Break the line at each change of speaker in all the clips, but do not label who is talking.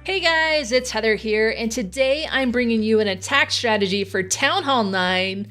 Hey guys, it's Heather here, and today I'm bringing you an attack strategy for Town Hall 9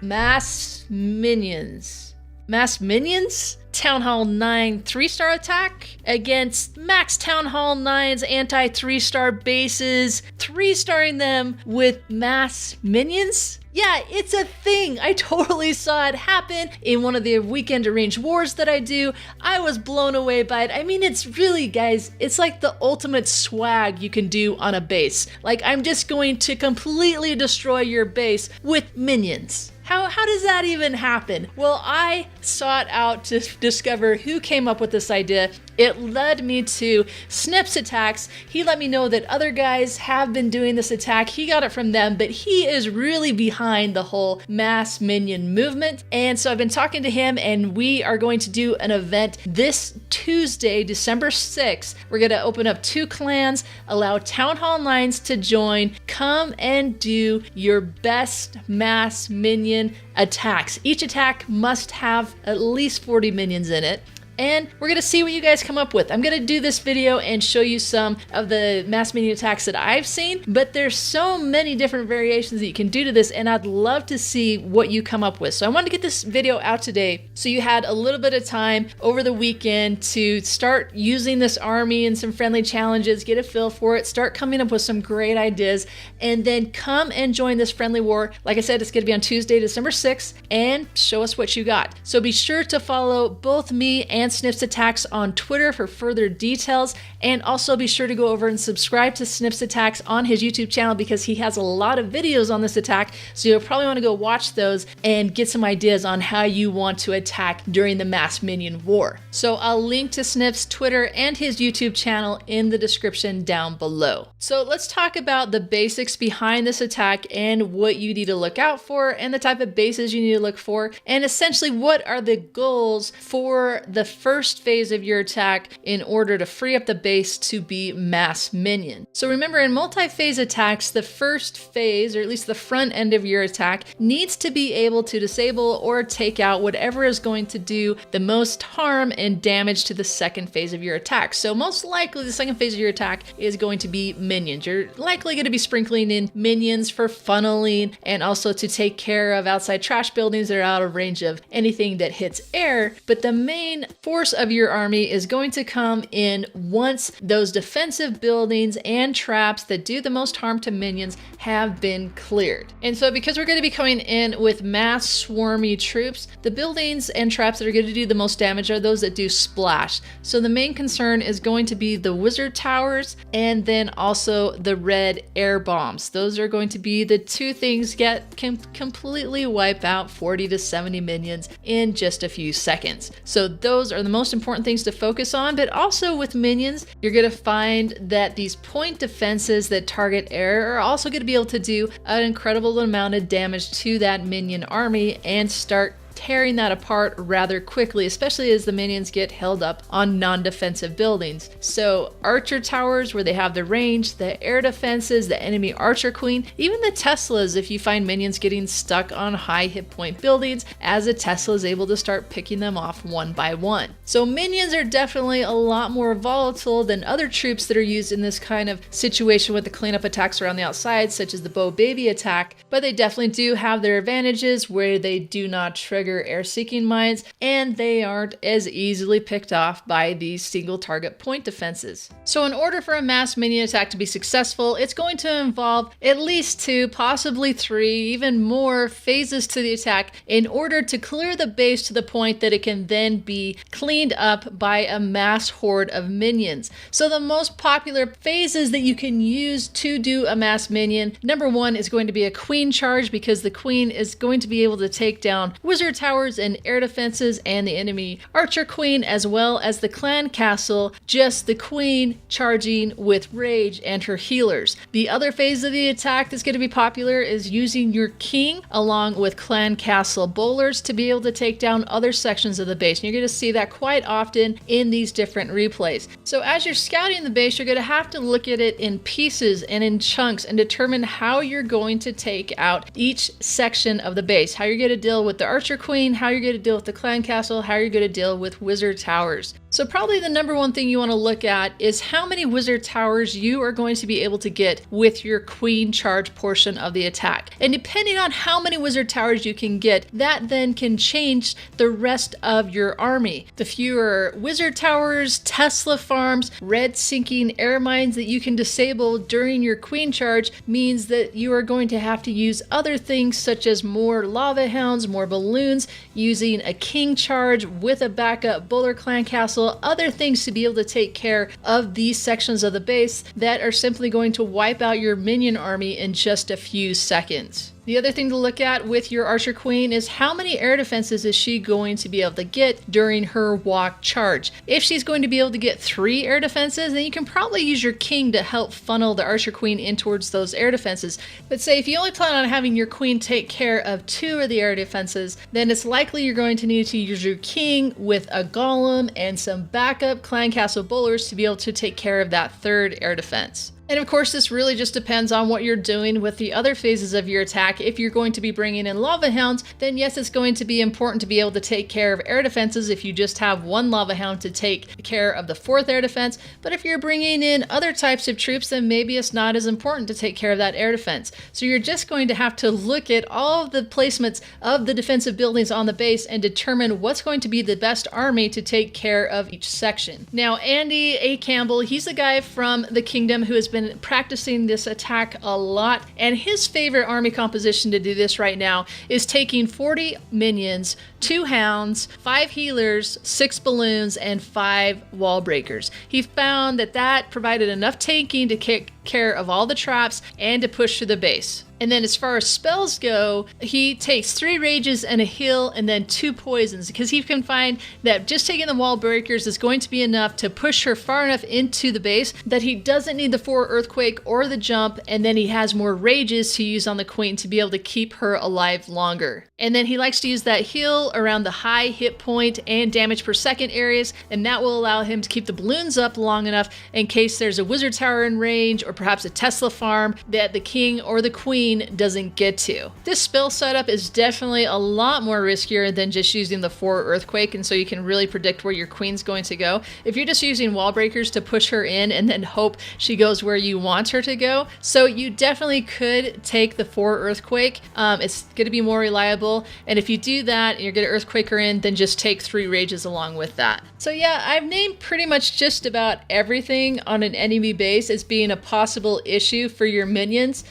Mass Minions. Mass Minions? Town Hall 9 3-star attack against Max Town Hall 9's anti 3-star bases, 3-starring them with Mass Minions? Yeah, it's a thing. I totally saw it happen in one of the weekend arranged wars that I do. I was blown away by it. I mean, it's really, guys, it's like the ultimate swag you can do on a base. Like, I'm just going to completely destroy your base with minions. How does that even happen? Well, I sought out to discover who came up with this idea. It led me to Snip Attacks. He let me know that other guys have been doing this attack. He got it from them, but he is really behind the whole mass minion movement. And so I've been talking to him, and we are going to do an event this Tuesday, December 6th. We're going to open up 2 clans, allow Town Hall 9s to join. Come and do your best mass minion attacks. Each attack must have at least 40 minions in it. And we're going to see what you guys come up with. I'm going to do this video and show you some of the mass minion attacks that I've seen, but there's so many different variations that you can do to this, and I'd love to see what you come up with. So I wanted to get this video out today so you had a little bit of time over the weekend to start using this army in some friendly challenges, get a feel for it, start coming up with some great ideas, and then come and join this friendly war. Like I said, it's going to be on Tuesday, December 6th, and show us what you got. So be sure to follow both me and Snip Attacks on Twitter for further details, and also be sure to go over and subscribe to Snip Attacks on his YouTube channel because he has a lot of videos on this attack, so you'll probably want to go watch those and get some ideas on how you want to attack during the mass minion war. So I'll link to Snip's Twitter and his YouTube channel in the description down below. So let's talk about the basics behind this attack and what you need to look out for and the type of bases you need to look for, and essentially what are the goals for the first phase of your attack in order to free up the base to be mass minion. So remember, in multi-phase attacks, the first phase, or at least the front end of your attack, needs to be able to disable or take out whatever is going to do the most harm and damage to the second phase of your attack. So most likely the second phase of your attack is going to be minions. You're likely going to be sprinkling in minions for funneling and also to take care of outside trash buildings that are out of range of anything that hits air. But the main force of your army is going to come in once those defensive buildings and traps that do the most harm to minions have been cleared. And so because we're going to be coming in with mass swarmy troops, the buildings and traps that are going to do the most damage are those that do splash. So the main concern is going to be the wizard towers and then also the red air bombs. Those are going to be the 2 things that can completely wipe out 40 to 70 minions in just a few seconds. So those are the most important things to focus on, but also with minions, you're going to find that these point defenses that target air are also going to be able to do an incredible amount of damage to that minion army and start tearing that apart rather quickly, especially as the minions get held up on non-defensive buildings. So archer towers where they have the range, the air defenses, the enemy archer queen, even the Teslas if you find minions getting stuck on high hit point buildings, as a Tesla is able to start picking them off one by one. So minions are definitely a lot more volatile than other troops that are used in this kind of situation with the cleanup attacks around the outside, such as the Bow Baby attack, but they definitely do have their advantages where they do not trigger air-seeking mines, and they aren't as easily picked off by these single target point defenses. So in order for a mass minion attack to be successful, it's going to involve at least 2, possibly 3, even more phases to the attack in order to clear the base to the point that it can then be cleaned up by a mass horde of minions. So the most popular phases that you can use to do a mass minion, number 1 is going to be a queen charge, because the queen is going to be able to take down wizard towers and air defenses and the enemy archer queen, as well as the clan castle, just the queen charging with rage and her healers. The other phase of the attack that's going to be popular is using your king along with clan castle bowlers to be able to take down other sections of the base. And you're going to see that quite often in these different replays. So as you're scouting the base, you're going to have to look at it in pieces and in chunks and determine how you're going to take out each section of the base, how you're going to deal with the archer queen, how you're going to deal with the clan castle, how you're going to deal with wizard towers. So probably the number one thing you want to look at is how many wizard towers you are going to be able to get with your queen charge portion of the attack. And depending on how many wizard towers you can get, that then can change the rest of your army. The fewer wizard towers, Tesla farms, red sinking air mines that you can disable during your queen charge means that you are going to have to use other things such as more lava hounds, more balloons, using a king charge with a backup Bowler Clan Castle, other things to be able to take care of these sections of the base that are simply going to wipe out your minion army in just a few seconds. The other thing to look at with your Archer Queen is how many air defenses is she going to be able to get during her walk charge. If she's going to be able to get 3 air defenses, then you can probably use your King to help funnel the Archer Queen in towards those air defenses. But say if you only plan on having your Queen take care of 2 of the air defenses, then it's likely you're going to need to use your King with a Golem and some backup Clan Castle Bowlers to be able to take care of that 3rd air defense. And of course, this really just depends on what you're doing with the other phases of your attack. If you're going to be bringing in lava hounds, then yes, it's going to be important to be able to take care of air defenses if you just have 1 lava hound to take care of the 4th air defense. But if you're bringing in other types of troops, then maybe it's not as important to take care of that air defense. So you're just going to have to look at all of the placements of the defensive buildings on the base and determine what's going to be the best army to take care of each section. Now, Andy A. Campbell, he's the guy from the Kingdom who has been practicing this attack a lot, and his favorite army composition to do this right now is taking 40 minions, 2 hounds, 5 healers, 6 balloons, and 5 wall breakers. He found that that provided enough tanking to take care of all the traps and to push through the base. And then as far as spells go, he takes 3 rages and a heal and then 2 poisons, because he can find that just taking the wall breakers is going to be enough to push her far enough into the base that he doesn't need the 4 earthquake or the jump, and then he has more rages to use on the queen to be able to keep her alive longer. And then he likes to use that heal around the high hit point and damage per second areas, and that will allow him to keep the balloons up long enough in case there's a wizard tower in range or perhaps a Tesla farm that the king or the queen doesn't get to. This spell setup is definitely a lot more riskier than just using the 4 earthquake, and so you can really predict where your queen's going to go. If you're just using wall breakers to push her in and then hope she goes where you want her to go, so you definitely could take the 4 earthquake. It's going to be more reliable, and if you do that and you're going to earthquake her in, then just take 3 rages along with that. So yeah, I've named pretty much just about everything on an enemy base as being a possible issue for your minions.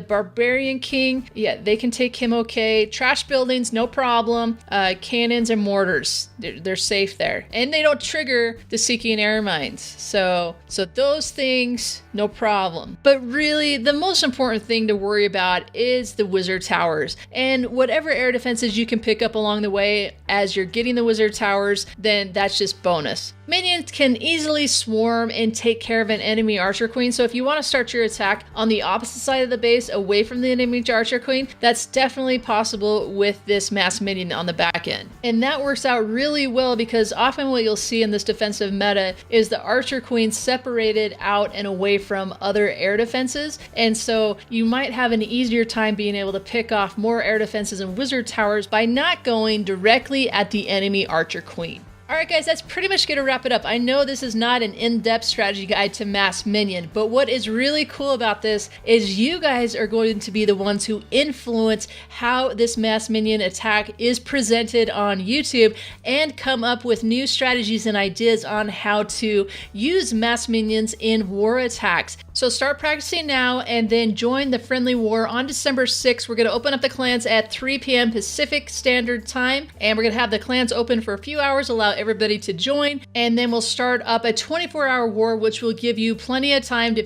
The Barbarian King, yeah, they can take him okay. Trash buildings, no problem. Cannons and mortars, they're safe there. And they don't trigger the Seeking Air Mines. So those things, no problem. But really, the most important thing to worry about is the wizard towers. And whatever air defenses you can pick up along the way as you're getting the wizard towers, then that's just bonus. Minions can easily swarm and take care of an enemy Archer Queen, so if you want to start your attack on the opposite side of the base, away from the enemy Archer Queen, that's definitely possible with this Mass Minion on the back end. And that works out really well because often what you'll see in this defensive meta is the Archer Queen separated out and away from other air defenses, and so you might have an easier time being able to pick off more air defenses and wizard towers by not going directly at the enemy Archer Queen. Alright guys, that's pretty much going to wrap it up. I know this is not an in-depth strategy guide to Mass Minion, but what is really cool about this is you guys are going to be the ones who influence how this Mass Minion attack is presented on YouTube and come up with new strategies and ideas on how to use Mass Minions in war attacks. So start practicing now and then join the friendly war on December 6th. We're going to open up the clans at 3 p.m. Pacific Standard Time, and we're going to have the clans open for a few hours, allow everybody to join, and then we'll start up a 24-hour war, which will give you plenty of time to,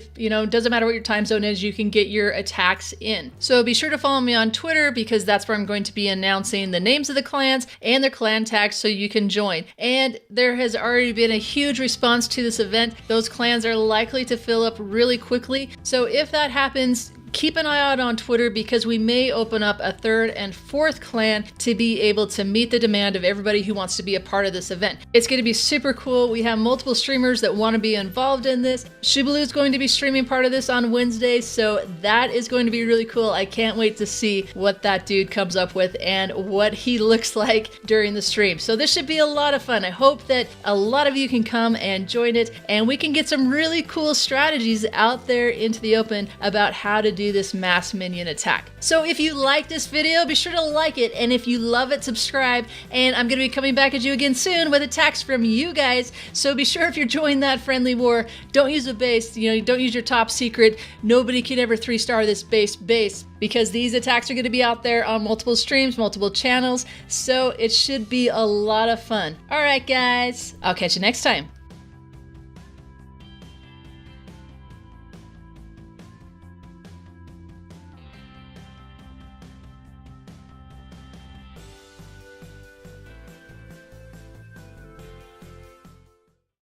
doesn't matter what your time zone is, you can get your attacks in. So be sure to follow me on Twitter because that's where I'm going to be announcing the names of the clans and their clan tags so you can join. And there has already been a huge response to this event. Those clans are likely to fill up really quickly. So if that happens, keep an eye out on Twitter because we may open up a third and fourth clan to be able to meet the demand of everybody who wants to be a part of this event. It's going to be super cool. We have multiple streamers that want to be involved in this. Shibaloo is going to be streaming part of this on Wednesday, so that is going to be really cool. I can't wait to see what that dude comes up with and what he looks like during the stream. So this should be a lot of fun. I hope that a lot of you can come and join it, and we can get some really cool strategies out there into the open about how to do this mass minion attack. So if you like this video, be sure to like it, and if you love it, subscribe, and I'm going to be coming back at you again soon with attacks from you guys. So be sure if you're joining that friendly war, don't use a base, don't use your top secret. Nobody can ever 3-star this base because these attacks are going to be out there on multiple streams, multiple channels, so it should be a lot of fun. All right, guys, I'll catch you next time.